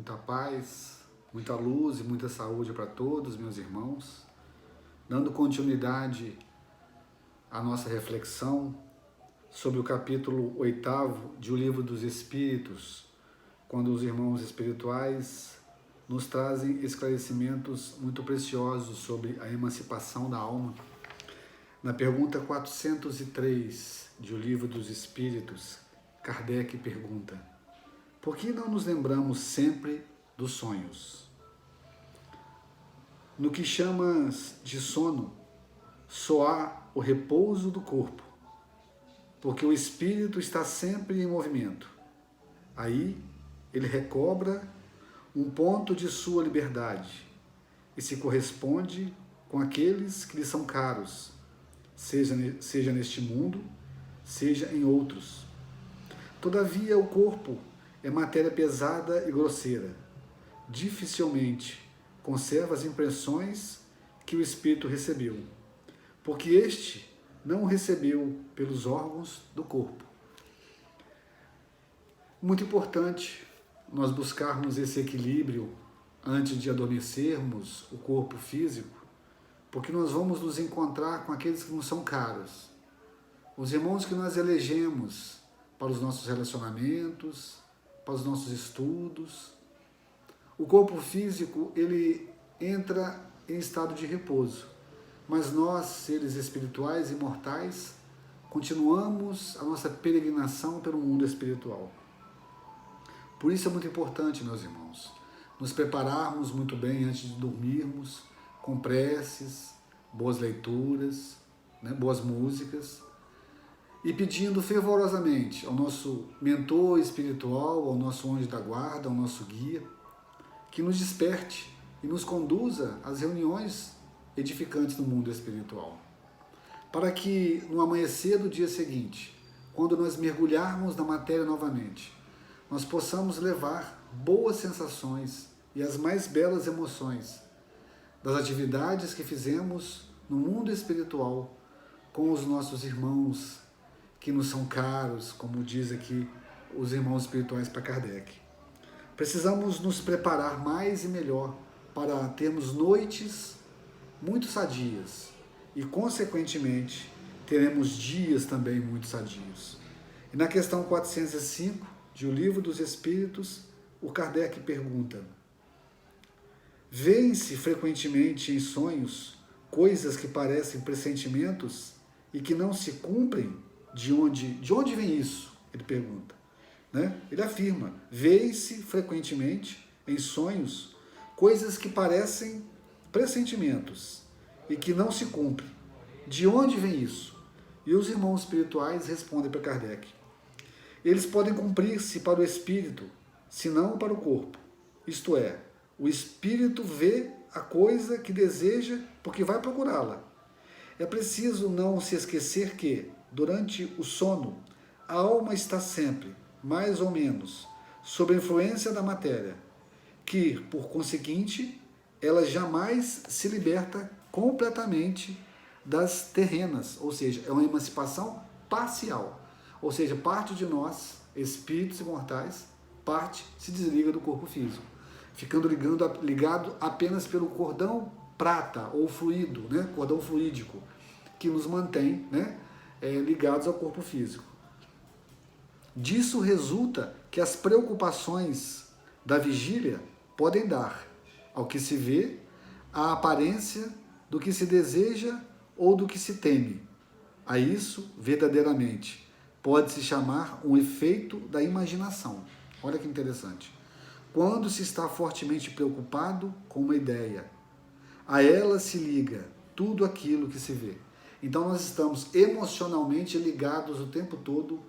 muita paz, muita luz e muita saúde para todos, meus irmãos. Dando continuidade à nossa reflexão sobre o capítulo 8º de O Livro dos Espíritos, quando os irmãos espirituais nos trazem esclarecimentos muito preciosos sobre a emancipação da alma. Na pergunta 403 de O Livro dos Espíritos, Kardec pergunta: por que não nos lembramos sempre dos sonhos? No que chamas de sono, só há o repouso do corpo, porque o espírito está sempre em movimento. Aí ele recobra um ponto de sua liberdade e se corresponde com aqueles que lhe são caros, seja neste mundo, seja em outros. Todavia, o corpo é matéria pesada e grosseira. Dificilmente conserva as impressões que o espírito recebeu, porque este não o recebeu pelos órgãos do corpo. Muito importante nós buscarmos esse equilíbrio antes de adormecermos o corpo físico, porque nós vamos nos encontrar com aqueles que nos são caros, os irmãos que nós elegemos para os nossos relacionamentos, para os nossos estudos. O corpo físico, ele entra em estado de repouso, mas nós, seres espirituais, imortais, continuamos a nossa peregrinação pelo mundo espiritual. Por isso é muito importante, meus irmãos, nos prepararmos muito bem antes de dormirmos, com preces, boas leituras, boas músicas, e pedindo fervorosamente ao nosso mentor espiritual, ao nosso anjo da guarda, ao nosso guia, que nos desperte e nos conduza às reuniões edificantes no mundo espiritual, para que no amanhecer do dia seguinte, quando nós mergulharmos na matéria novamente, nós possamos levar boas sensações e as mais belas emoções das atividades que fizemos no mundo espiritual com os nossos irmãos que nos são caros, como diz aqui os irmãos espirituais para Kardec. Precisamos nos preparar mais e melhor para termos noites muito sadias e, consequentemente, teremos dias também muito sadios. E na questão 405 de O Livro dos Espíritos, o Kardec pergunta: vêem-se frequentemente em sonhos coisas que parecem pressentimentos e que não se cumprem? De onde vem isso? Ele pergunta. Ele afirma: vê-se frequentemente em sonhos coisas que parecem pressentimentos e que não se cumprem. De onde vem isso? E os irmãos espirituais respondem para Kardec: eles podem cumprir-se para o espírito, se não para o corpo. Isto é, o espírito vê a coisa que deseja porque vai procurá-la. É preciso não se esquecer que, durante o sono, a alma está sempre, mais ou menos, sob a influência da matéria, que, por conseguinte, ela jamais se liberta completamente das terrenas, ou seja, é uma emancipação parcial, ou seja, parte de nós, espíritos imortais, parte se desliga do corpo físico, ficando ligado apenas pelo cordão prata ou fluido, cordão fluídico, que nos mantém ligados ao corpo físico. Disso resulta que as preocupações da vigília podem dar, ao que se vê, a aparência do que se deseja ou do que se teme. A isso, verdadeiramente, pode-se chamar um efeito da imaginação. Olha que interessante. Quando se está fortemente preocupado com uma ideia, a ela se liga tudo aquilo que se vê. Então nós estamos emocionalmente ligados o tempo todo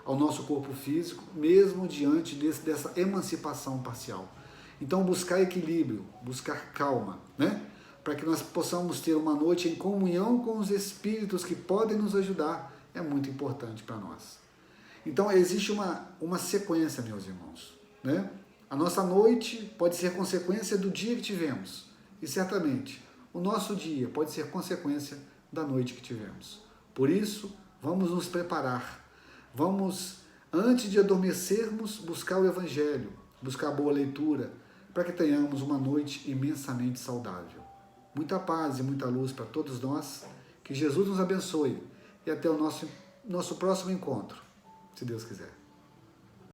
ao nosso corpo físico, mesmo diante dessa emancipação parcial. Então buscar equilíbrio, buscar calma, para que nós possamos ter uma noite em comunhão com os espíritos que podem nos ajudar, é muito importante para nós. Então existe uma sequência, meus irmãos. A nossa noite pode ser consequência do dia que tivemos, e certamente o nosso dia pode ser consequência da noite que tivemos. Por isso, vamos nos preparar. Vamos, antes de adormecermos, buscar o Evangelho, buscar boa leitura, para que tenhamos uma noite imensamente saudável. Muita paz e muita luz para todos nós, que Jesus nos abençoe e até o nosso próximo encontro, se Deus quiser.